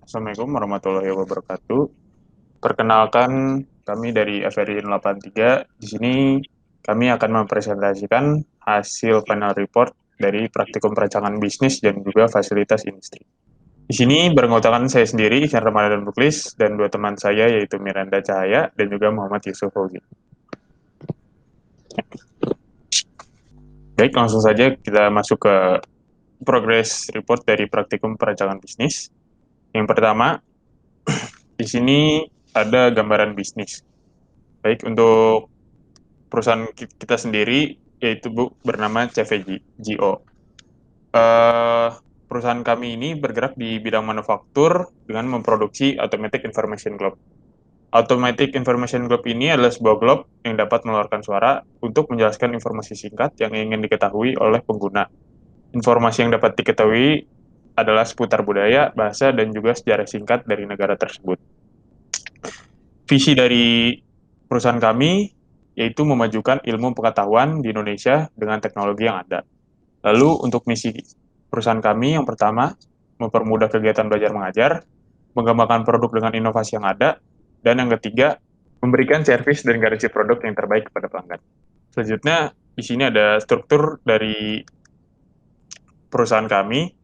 Assalamualaikum warahmatullahi wabarakatuh. Perkenalkan, kami dari FRI 83. Di sini kami akan mempresentasikan hasil final report dari praktikum perancangan bisnis dan juga fasilitas industri. Di sini beranggotakan saya sendiri, Ihsan Ramadan Buklis, dan dua teman saya yaitu Miranda Cahaya dan juga Muhammad Yusuf Fauzi. Baik, langsung saja kita masuk ke progress report dari praktikum perancangan bisnis. Yang pertama, di sini ada gambaran bisnis. Baik, untuk perusahaan kita sendiri, yaitu bernama CVGO. Perusahaan kami ini bergerak di bidang manufaktur dengan memproduksi Automatic Information Globe. Automatic Information Globe ini adalah sebuah globe yang dapat mengeluarkan suara untuk menjelaskan informasi singkat yang ingin diketahui oleh pengguna. Informasi yang dapat diketahui adalah seputar budaya, bahasa, dan juga sejarah singkat dari negara tersebut. Visi dari perusahaan kami yaitu memajukan ilmu pengetahuan di Indonesia dengan teknologi yang ada. Lalu untuk misi perusahaan kami yang pertama, mempermudah kegiatan belajar mengajar, mengembangkan produk dengan inovasi yang ada, dan yang ketiga, memberikan servis dan garansi produk yang terbaik kepada pelanggan. Selanjutnya, di sini ada struktur dari perusahaan kami.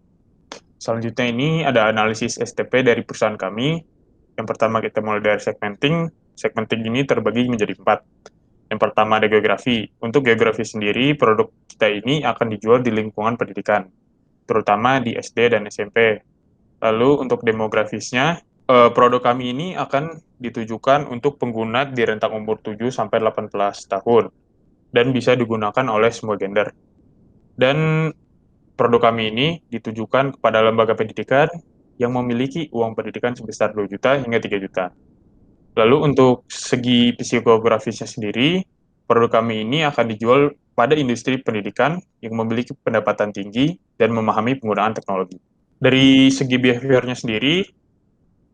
Selanjutnya ini ada analisis STP dari perusahaan kami. Yang pertama kita mulai dari segmenting. Segmenting ini terbagi menjadi 4. Yang pertama ada geografi. Untuk geografi sendiri, produk kita ini akan dijual di lingkungan pendidikan, terutama di SD dan SMP. Lalu untuk demografisnya, produk kami ini akan ditujukan untuk pengguna di rentang umur 7-18 tahun dan bisa digunakan oleh semua gender. Dan produk kami ini ditujukan kepada lembaga pendidikan yang memiliki uang pendidikan sebesar 2 juta hingga 3 juta. Lalu untuk segi psikografisnya sendiri, produk kami ini akan dijual pada industri pendidikan yang memiliki pendapatan tinggi dan memahami penggunaan teknologi. Dari segi behaviornya sendiri,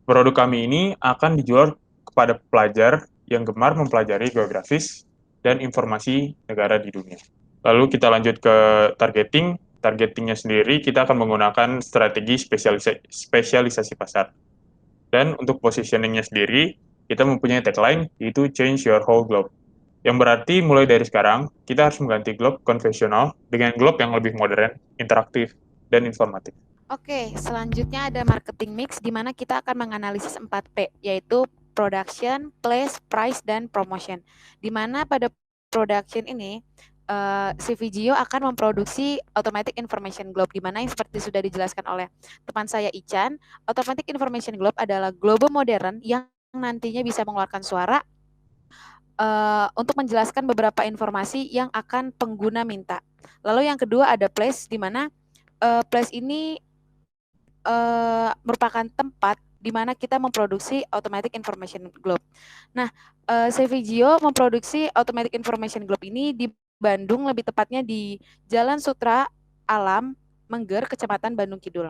produk kami ini akan dijual kepada pelajar yang gemar mempelajari geografis dan informasi negara di dunia. Lalu kita lanjut ke targeting. Targetingnya sendiri kita akan menggunakan strategi spesialisasi pasar. Dan untuk positioningnya sendiri, kita mempunyai tagline, yaitu Change Your Whole Globe. Yang berarti mulai dari sekarang, kita harus mengganti globe konvensional dengan globe yang lebih modern, interaktif, dan informatif. Oke, selanjutnya ada marketing mix di mana kita akan menganalisis 4P, yaitu production, place, price, dan promotion. Di mana pada production ini, CVGO akan memproduksi Automatic Information Globe, di mana yang seperti sudah dijelaskan oleh teman saya Ican, Automatic Information Globe adalah globe modern yang nantinya bisa mengeluarkan suara untuk menjelaskan beberapa informasi yang akan pengguna minta. Lalu yang kedua ada place, di mana place ini merupakan tempat di mana kita memproduksi Automatic Information Globe. Nah, CVGO memproduksi Automatic Information Globe ini di Bandung, lebih tepatnya di Jalan Sutra Alam, Mengger, Kecamatan Bandung Kidul.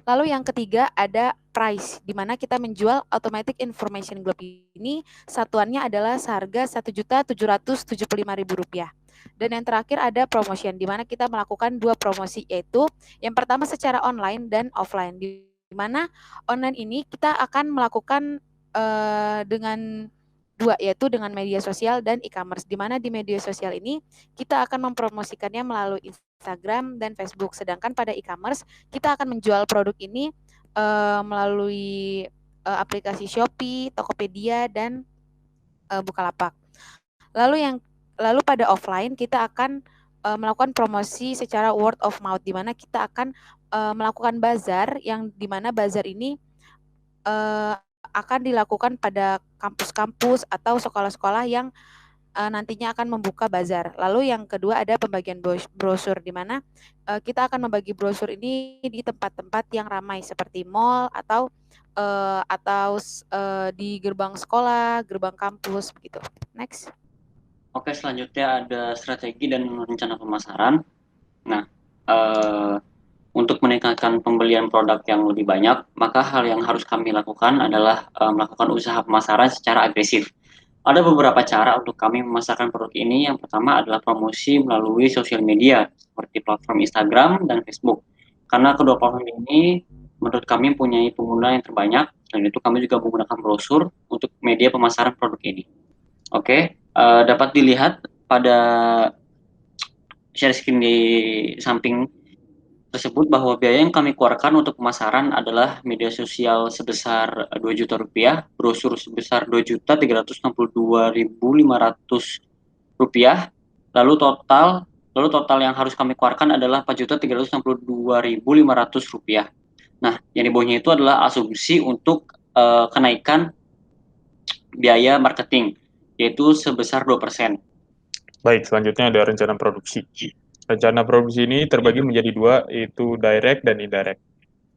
Lalu yang ketiga ada price, di mana kita menjual Automatic Information Globe ini satuannya adalah seharga Rp1.775.000. Dan yang terakhir ada promotion, di mana kita melakukan 2 promosi, yaitu yang pertama secara online dan offline, di mana online ini kita akan melakukan dengan 2, yaitu dengan media sosial dan e-commerce, di mana di media sosial ini kita akan mempromosikannya melalui Instagram dan Facebook, sedangkan pada e-commerce kita akan menjual produk ini melalui aplikasi Shopee, Tokopedia, dan Bukalapak. Lalu pada offline kita akan melakukan promosi secara word of mouth, di mana kita akan melakukan bazar, yang di mana bazar ini akan dilakukan pada kampus-kampus atau sekolah-sekolah yang nantinya akan membuka bazar. Lalu yang kedua ada pembagian brosur, di mana kita akan membagi brosur ini di tempat-tempat yang ramai seperti mall atau di gerbang sekolah, gerbang kampus begitu. Next. Oke, selanjutnya ada strategi dan rencana pemasaran. Nah, untuk meningkatkan pembelian produk yang lebih banyak, maka hal yang harus kami lakukan adalah melakukan usaha pemasaran secara agresif. Ada beberapa cara untuk kami memasarkan produk ini. Yang pertama adalah promosi melalui sosial media seperti platform Instagram dan Facebook. Karena kedua platform ini menurut kami mempunyai pengguna yang terbanyak. Selain itu kami juga menggunakan brosur untuk media pemasaran produk ini. Oke, dapat dilihat pada share screen di samping tersebut bahwa biaya yang kami keluarkan untuk pemasaran adalah media sosial sebesar 2 juta rupiah, brosur sebesar 2.362.500 rupiah, lalu total yang harus kami keluarkan adalah 4.362.500 rupiah. Nah, yang di bawahnya itu adalah asumsi untuk kenaikan biaya marketing, yaitu sebesar 2%. Baik, selanjutnya ada rencana produksi. Rencana produksi ini terbagi menjadi dua, yaitu direct dan indirect.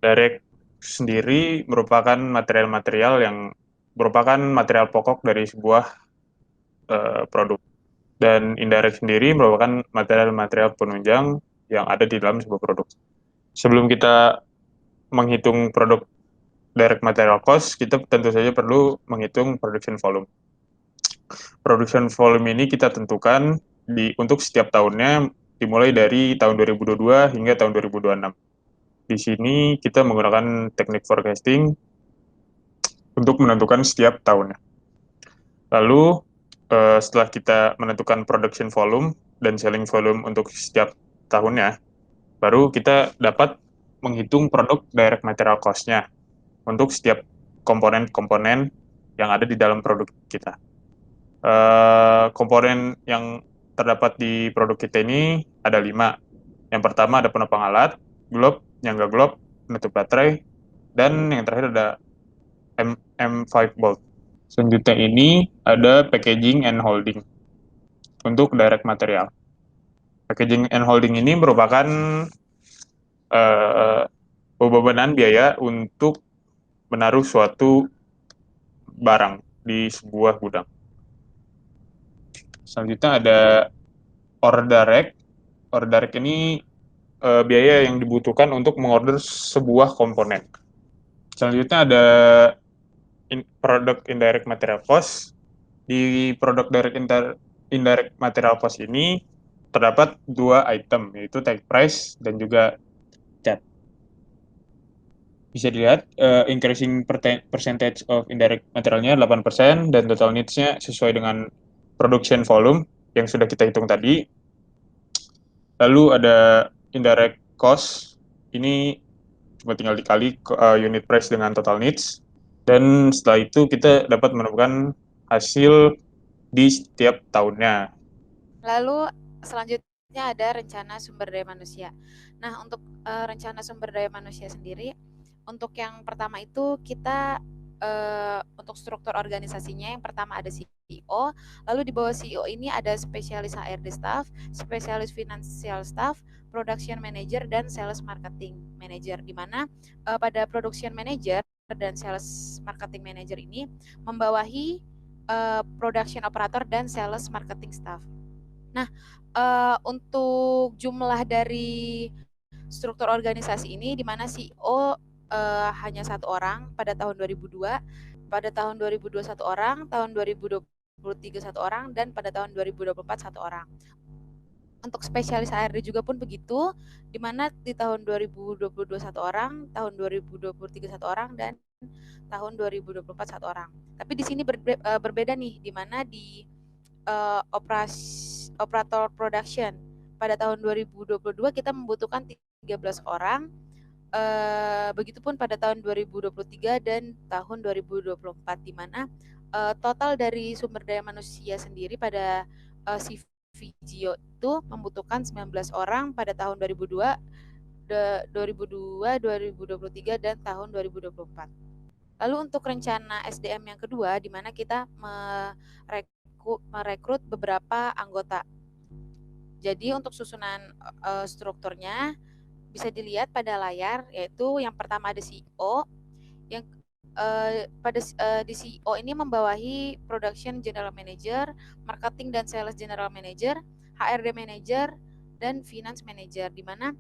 Direct sendiri merupakan material-material yang merupakan material pokok dari sebuah produk. Dan indirect sendiri merupakan material-material penunjang yang ada di dalam sebuah produk. Sebelum kita menghitung produk direct material cost, kita tentu saja perlu menghitung production volume. Production volume ini kita tentukan untuk setiap tahunnya, dimulai dari tahun 2022 hingga tahun 2026. Di sini kita menggunakan teknik forecasting untuk menentukan setiap tahunnya. Lalu setelah kita menentukan production volume dan selling volume untuk setiap tahunnya, baru kita dapat menghitung produk direct material cost-nya untuk setiap komponen-komponen yang ada di dalam produk kita. Komponen yang terdapat di produk kita ini ada 5. Yang pertama ada penopang alat, globe, nyangga globe, penutup baterai, dan yang terakhir ada M5 bolt. Selanjutnya ini ada packaging and holding untuk direct material. Packaging and holding ini merupakan bebanan biaya untuk menaruh suatu barang di sebuah gudang. Selanjutnya ada order direct. Order direct ini biaya yang dibutuhkan untuk mengorder sebuah komponen. Selanjutnya ada product indirect material cost. Di produk indirect material cost ini terdapat 2 item, yaitu tag price dan juga cat. Bisa dilihat increasing percentage of indirect materialnya 8% dan total needs-nya sesuai dengan production volume yang sudah kita hitung tadi. Lalu ada indirect cost, ini cuma tinggal dikali unit price dengan total needs, dan setelah itu kita dapat menemukan hasil di setiap tahunnya. Lalu selanjutnya ada rencana sumber daya manusia. Nah, untuk rencana sumber daya manusia sendiri, untuk yang pertama itu kita untuk struktur organisasinya, yang pertama ada CEO, lalu di bawah CEO ini ada spesialis HRD staff, spesialis financial staff, production manager, dan sales marketing manager, di mana pada production manager dan sales marketing manager ini membawahi production operator dan sales marketing staff. Nah, untuk jumlah dari struktur organisasi ini, di mana CEO hanya 1 orang pada tahun 2002, pada tahun 2021 orang, tahun 2023 1 orang, dan pada tahun 2024 1 orang. Untuk spesialis HRD juga pun begitu, di mana di tahun 2022 1 orang, tahun 2023 1 orang, dan tahun 2024 1 orang. Tapi di sini berbeda nih, di mana di operator production pada tahun 2022 kita membutuhkan 13 orang, begitupun pada tahun 2023 dan tahun 2024, di mana total dari sumber daya manusia sendiri pada CVGO itu membutuhkan 19 orang pada tahun 2002, 2023 dan tahun 2024. Lalu untuk rencana SDM yang kedua, di mana kita merekrut beberapa anggota. Jadi untuk susunan strukturnya bisa dilihat pada layar, yaitu yang pertama ada CEO, yang di CEO ini membawahi Production General Manager, Marketing dan Sales General Manager, HRD Manager, dan Finance Manager, di mana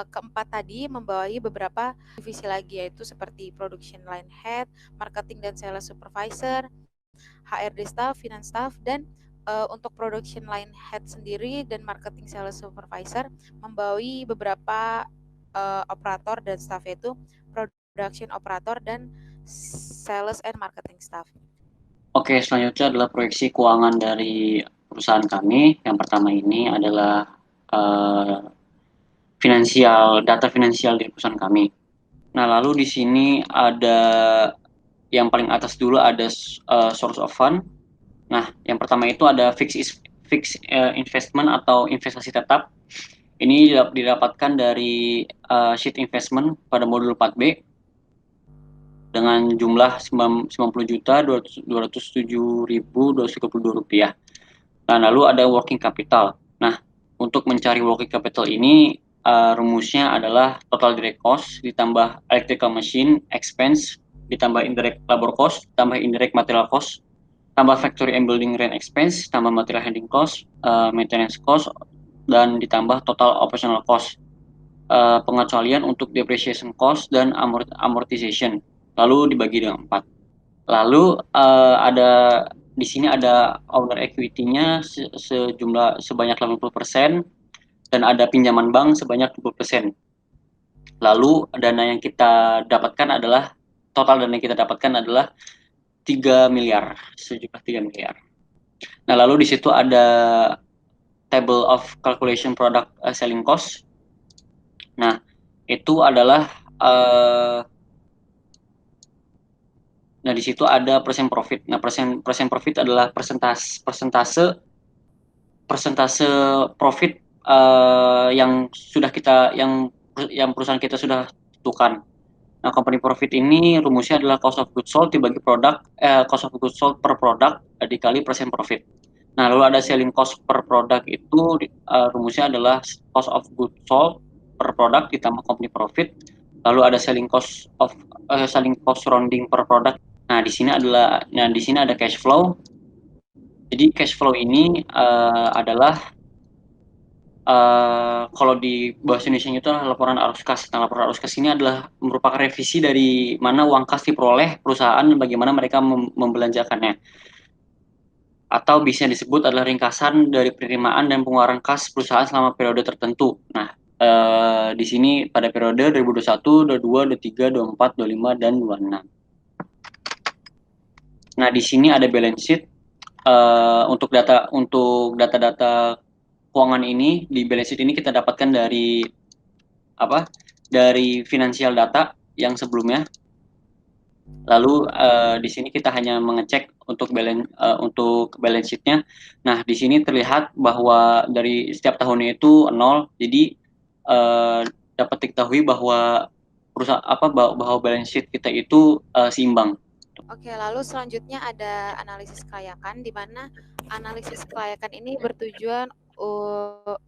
keempat tadi membawahi beberapa divisi lagi, yaitu seperti Production Line Head, Marketing dan Sales Supervisor, HRD Staff, Finance Staff, dan untuk Production Line Head sendiri dan Marketing Sales Supervisor membawahi beberapa operator dan staff, yaitu production operator dan sales and marketing staff. Oke, selanjutnya adalah proyeksi keuangan dari perusahaan kami. Yang pertama ini adalah data finansial di perusahaan kami. Nah, lalu di sini ada yang paling atas dulu ada source of fund. Nah, yang pertama itu ada fixed investment atau investasi tetap. Ini didapatkan dari sheet investment pada modul 4B dengan jumlah Rp90.207.232. Nah, lalu ada working capital. Nah, untuk mencari working capital ini rumusnya adalah total direct cost ditambah electrical machine expense ditambah indirect labor cost tambah indirect material cost tambah factory and building rent expense tambah material handling cost, maintenance cost, dan ditambah total operational cost. Pengecualian untuk depreciation cost dan amortization. Lalu dibagi dengan 4. Lalu ada di sini ada owner equity-nya sebanyak 80% dan ada pinjaman bank sebanyak 20%. Lalu dana yang kita dapatkan adalah total dana yang kita dapatkan adalah 3 miliar, sejumlah 3 miliar. Nah, lalu di situ ada table of calculation product selling cost. Nah, itu adalah nah di situ ada persen profit. Nah, persen profit adalah persentase profit yang sudah yang perusahaan kita sudah tentukan. Nah, company profit ini rumusnya adalah cost of goods sold dibagi cost of goods sold per produk dikali persen profit. Nah, lalu ada selling cost per produk itu rumusnya adalah cost of goods sold per produk ditambah company profit. Lalu ada selling cost rounding per produk. Nah, di sini ada cash flow. Jadi cash flow ini adalah kalau di bahasa Indonesia itu adalah laporan arus kas. Nah, laporan arus kas ini adalah merupakan revisi dari mana uang kas diperoleh perusahaan dan bagaimana mereka membelanjakannya. Atau bisa disebut adalah ringkasan dari penerimaan dan pengeluaran kas perusahaan selama periode tertentu. Nah, di sini pada periode 2021, 2022, 2023, 2024, 2025, dan 2026. Nah, di sini ada balance sheet untuk data-data keuangan ini. Di balance sheet ini kita dapatkan dari financial data yang sebelumnya. Lalu di sini kita hanya mengecek untuk balance sheet-nya. Nah, di sini terlihat bahwa dari setiap tahunnya itu 0. Jadi dapat diketahui bahwa bahwa balance sheet kita itu seimbang. Oke, lalu selanjutnya ada analisis kelayakan, di mana analisis kelayakan ini bertujuan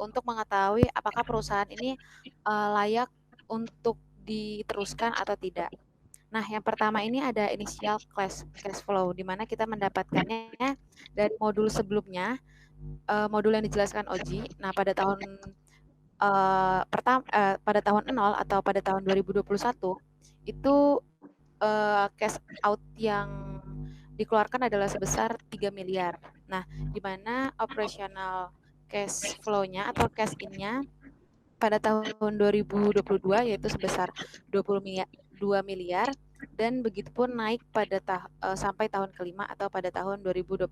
untuk mengetahui apakah perusahaan ini layak untuk diteruskan atau tidak. Nah, yang pertama ini ada initial cash flow, di mana kita mendapatkannya dari modul sebelumnya, modul yang dijelaskan Oji. Nah, pada tahun pada tahun 0 atau pada tahun 2021 itu cash out yang dikeluarkan adalah sebesar 3 miliar. Nah, di mana operational cash flow-nya atau cash in-nya pada tahun 2022 yaitu sebesar 2 miliar dan begitupun naik pada sampai tahun kelima atau pada tahun 2026.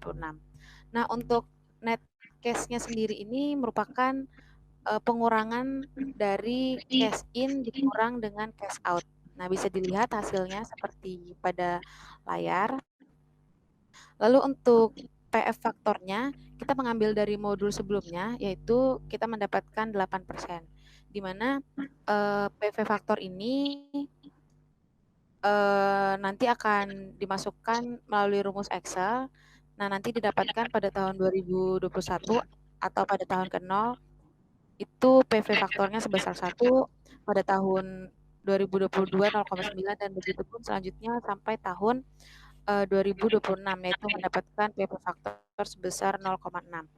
Nah, untuk net cash-nya sendiri ini merupakan pengurangan dari cash in dikurang dengan cash out. Nah, bisa dilihat hasilnya seperti pada layar. Lalu untuk PF faktornya, kita mengambil dari modul sebelumnya, yaitu kita mendapatkan 8%. Di mana PV faktor ini nanti akan dimasukkan melalui rumus Excel. Nah, nanti didapatkan pada tahun 2021 atau pada tahun ke-0, itu PV faktornya sebesar 1, pada tahun 2022 0,9 dan begitu pun selanjutnya sampai tahun 2026, yaitu mendapatkan PV faktor sebesar 0,6.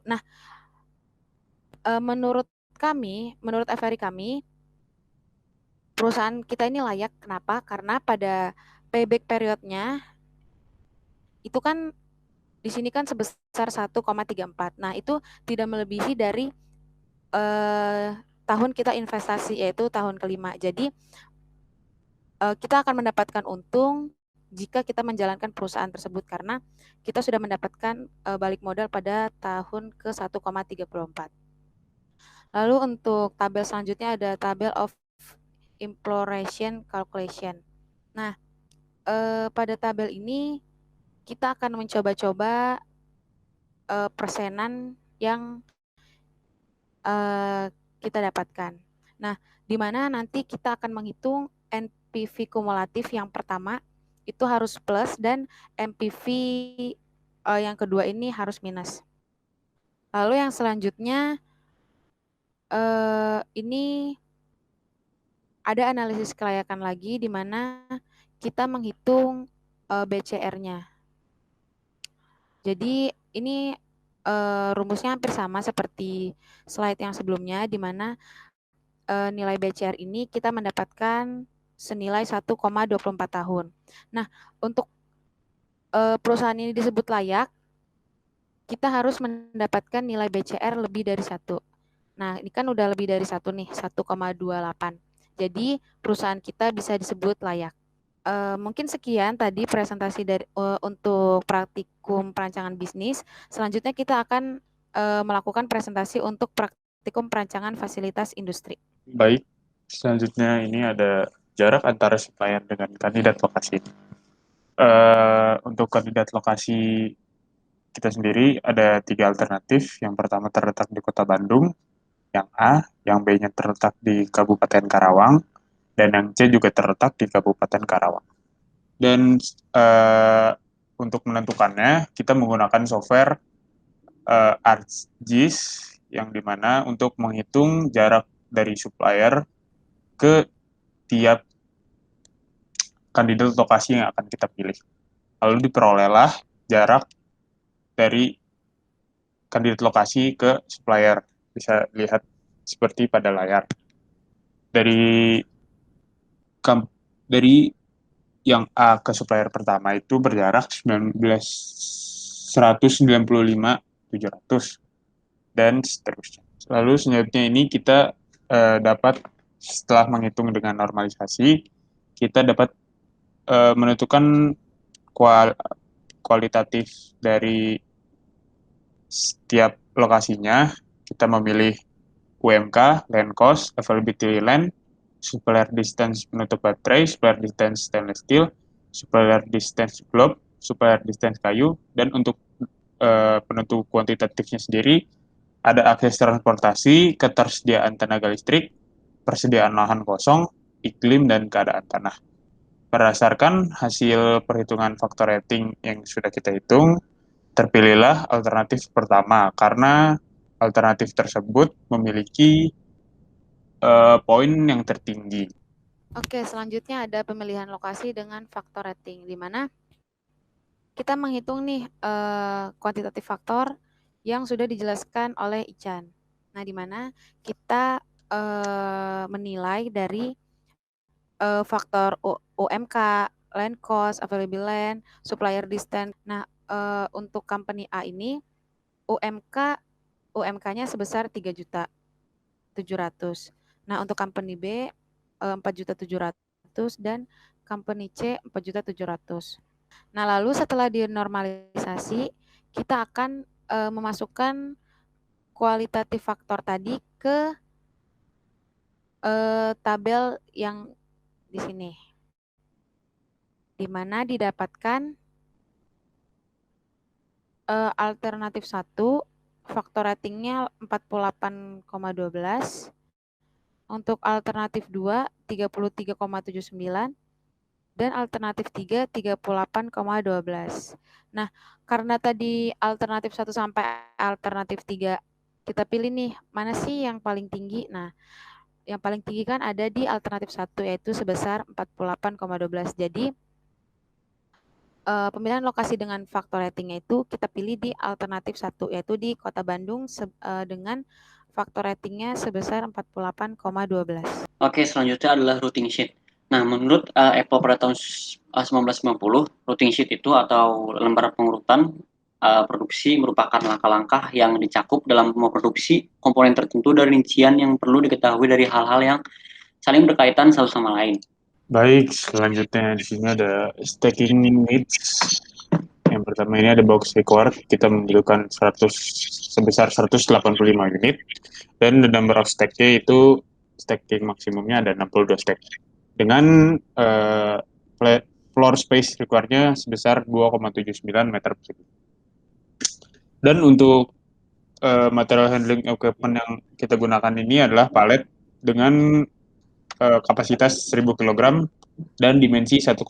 Nah, menurut FRI kami, perusahaan kita ini layak. Kenapa? Karena pada payback periodnya itu kan di sini kan sebesar 1,34. Nah, itu tidak melebihi dari tahun kita investasi, yaitu tahun kelima. Jadi kita akan mendapatkan untung jika kita menjalankan perusahaan tersebut karena kita sudah mendapatkan balik modal pada tahun ke 1,34. Lalu untuk tabel selanjutnya ada tabel of imploration calculation. Nah, pada tabel ini kita akan mencoba-coba persenan yang kita dapatkan. Nah, di mana nanti kita akan menghitung NPV kumulatif yang pertama itu harus plus dan NPV yang kedua ini harus minus. Lalu yang selanjutnya ini ada analisis kelayakan lagi di mana kita menghitung BCR-nya. Jadi ini rumusnya hampir sama seperti slide yang sebelumnya di mana nilai BCR ini kita mendapatkan senilai 1,24 tahun. Nah, untuk perusahaan ini disebut layak, kita harus mendapatkan nilai BCR lebih dari 1. Nah, ini kan udah lebih dari 1 nih, 1,28. Jadi, perusahaan kita bisa disebut layak. Mungkin sekian tadi presentasi dari untuk praktikum perancangan bisnis. Selanjutnya kita akan melakukan presentasi untuk praktikum perancangan fasilitas industri. Baik, selanjutnya ini ada jarak antara supplier dengan kandidat lokasi. Untuk kandidat lokasi kita sendiri ada 3 alternatif. Yang pertama terletak di Kota Bandung, yang A, yang B-nya terletak di Kabupaten Karawang, dan yang C juga terletak di Kabupaten Karawang. Dan untuk menentukannya, kita menggunakan software ArcGIS, yang dimana untuk menghitung jarak dari supplier ke tiap kandidat lokasi yang akan kita pilih. Lalu diperolehlah jarak dari kandidat lokasi ke supplier. Bisa lihat seperti pada layar. Dari yang A ke supplier pertama itu berjarak 195.700 dan seterusnya. Lalu selanjutnya ini kita dapat setelah menghitung dengan normalisasi, kita dapat menentukan kualitatif dari setiap lokasinya. Kita memilih UMK, land cost, availability land, supplier distance penutup baterai, supplier distance stainless steel, supplier distance globe, supplier distance kayu, dan untuk penentu kuantitatifnya sendiri ada akses transportasi, ketersediaan tenaga listrik, persediaan lahan kosong, iklim, dan keadaan tanah. Berdasarkan hasil perhitungan faktor rating yang sudah kita hitung, terpilihlah alternatif pertama karena alternatif tersebut memiliki poin yang tertinggi. Oke, selanjutnya ada pemilihan lokasi dengan faktor rating, di mana kita menghitung nih kuantitatif faktor yang sudah dijelaskan oleh Ican. Nah, di mana kita menilai dari faktor UMK, land cost, available land, supplier distance. Nah, untuk company A ini UMK-nya sebesar 3.700.000. Nah, untuk company B 4.700.000 dan company C 4.700.000. Nah, lalu setelah dinormalisasi, kita akan memasukkan kualitatif faktor tadi ke tabel yang di sini, di mana didapatkan alternatif 1, faktor ratingnya 48,12. Untuk alternatif 2, 33,79. Dan alternatif 3, 38,12. Nah, karena tadi alternatif 1 sampai alternatif 3 kita pilih nih, mana sih yang paling tinggi? Nah, yang paling tinggi kan ada di alternatif 1, yaitu sebesar 48,12. Jadi, pemilihan lokasi dengan faktor ratingnya itu kita pilih di alternatif 1, yaitu di Kota Bandung dengan faktor ratingnya sebesar 48,12. Oke, selanjutnya adalah routing sheet. Nah, menurut Apple pada tahun 1950, routing sheet itu atau lembar pengurutan produksi merupakan langkah-langkah yang dicakup dalam memproduksi komponen tertentu dan rincian yang perlu diketahui dari hal-hal yang saling berkaitan satu sama lain. Baik, selanjutnya di sini ada stacking needs. Yang pertama ini ada box required, kita membutuhkan sebesar 185 unit, dan the number of stack-nya itu stacking maksimumnya ada 62 stack. Dengan floor space required-nya sebesar 2,79 meter persegi. Dan untuk material handling equipment yang kita gunakan ini adalah palet dengan kapasitas 1000 kg dan dimensi 1,3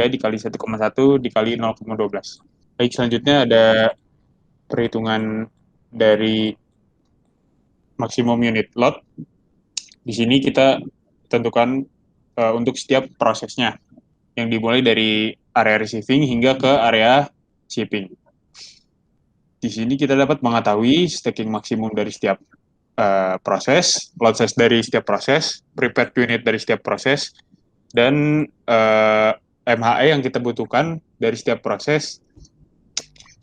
dikali 1,1 dikali 0,12. Baik, selanjutnya ada perhitungan dari maksimum unit load. Di sini kita tentukan untuk setiap prosesnya, yang dimulai dari area receiving hingga ke area shipping. Di sini kita dapat mengetahui stacking maksimum dari setiap proses, load size dari setiap proses, prepared unit dari setiap proses, dan MHE yang kita butuhkan dari setiap proses,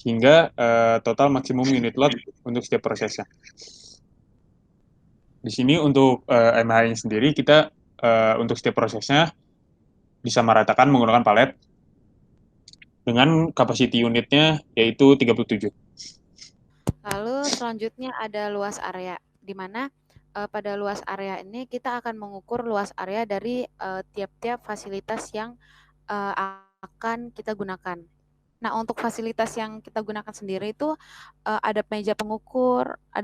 hingga total maksimum unit load untuk setiap prosesnya. Di sini untuk MHE sendiri kita untuk setiap prosesnya disamaratakan menggunakan palet dengan capacity unitnya yaitu 37. Lalu selanjutnya ada luas area, di mana pada luas area ini kita akan mengukur luas area dari tiap-tiap fasilitas yang akan kita gunakan. Nah, untuk fasilitas yang kita gunakan sendiri itu ada meja pengukur 1,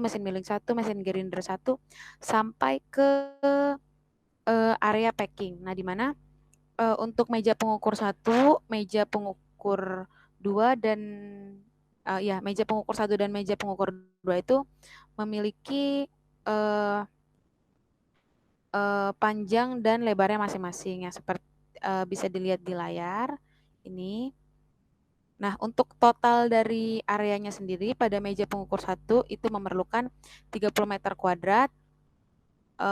mesin milling 1, mesin grinder 1, sampai ke area packing. Nah, di mana untuk meja pengukur 1, meja pengukur 2, dan meja pengukur 1 dan meja pengukur 2 itu memiliki panjang dan lebarnya masing-masing, yang seperti bisa dilihat di layar ini. Nah, untuk total dari areanya sendiri pada meja pengukur 1 itu memerlukan 30 meter kuadrat,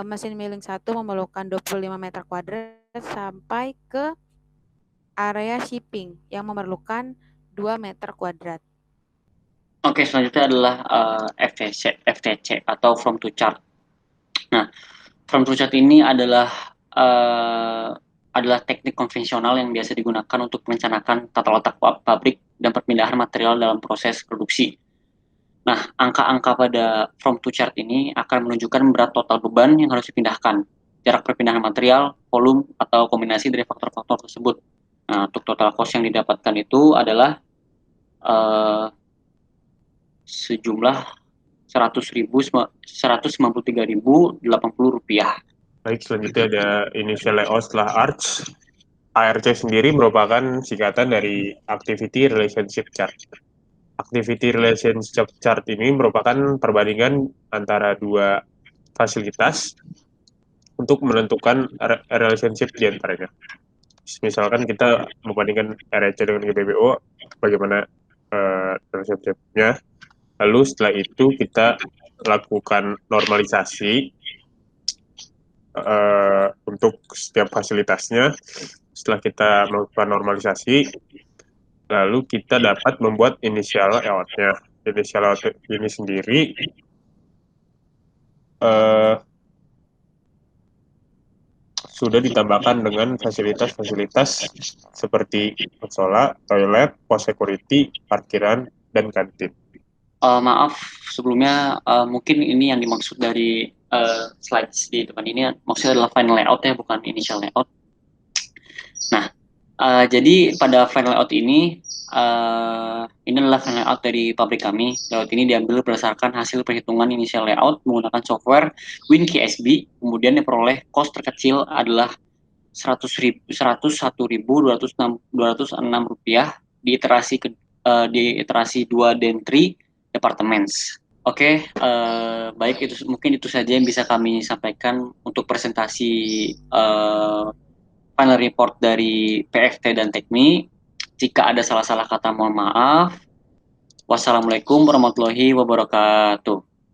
mesin milling 1 memerlukan 25 meter kuadrat, sampai ke area shipping yang memerlukan 2 meter kuadrat. Oke, selanjutnya adalah FTC atau from to chart. Nah, from to chart ini adalah teknik konvensional yang biasa digunakan untuk merencanakan tata letak pabrik dan perpindahan material dalam proses produksi. Nah, angka-angka pada from to chart ini akan menunjukkan berat total beban yang harus dipindahkan, jarak perpindahan material, volume, atau kombinasi dari faktor-faktor tersebut. Nah, untuk total cost yang didapatkan itu adalah sejumlah Rp193.080. Baik, selanjutnya ada initial layout setelah ARCH. ARC sendiri merupakan singkatan dari Activity Relationship Chart. Activity Relationship Chart ini merupakan perbandingan antara dua fasilitas untuk menentukan relationship di antaranya. Misalkan kita membandingkan RRC dengan GBBO, bagaimana relationship-nya. Lalu setelah itu kita lakukan normalisasi untuk setiap fasilitasnya. Setelah kita melakukan normalisasi, lalu kita dapat membuat initial layout-nya. Initial layout ini sendiri sudah ditambahkan dengan fasilitas-fasilitas seperti musola, toilet, pos security, parkiran, dan kantin. Maaf sebelumnya, mungkin ini yang dimaksud dari slides di depan ini maksudnya adalah final layout ya, bukan initial layout. Nah, jadi pada final layout ini adalah final layout dari pabrik kami. Layout ini diambil berdasarkan hasil perhitungan initial layout menggunakan software WinKSB. Kemudian diperoleh cost terkecil adalah Rp101.206 di iterasi 2 dan 3 departments. Oke, baik, mungkin itu saja yang bisa kami sampaikan untuk presentasi final report dari PFT dan Tekmi. Jika ada salah-salah kata mohon maaf. Wassalamualaikum warahmatullahi wabarakatuh.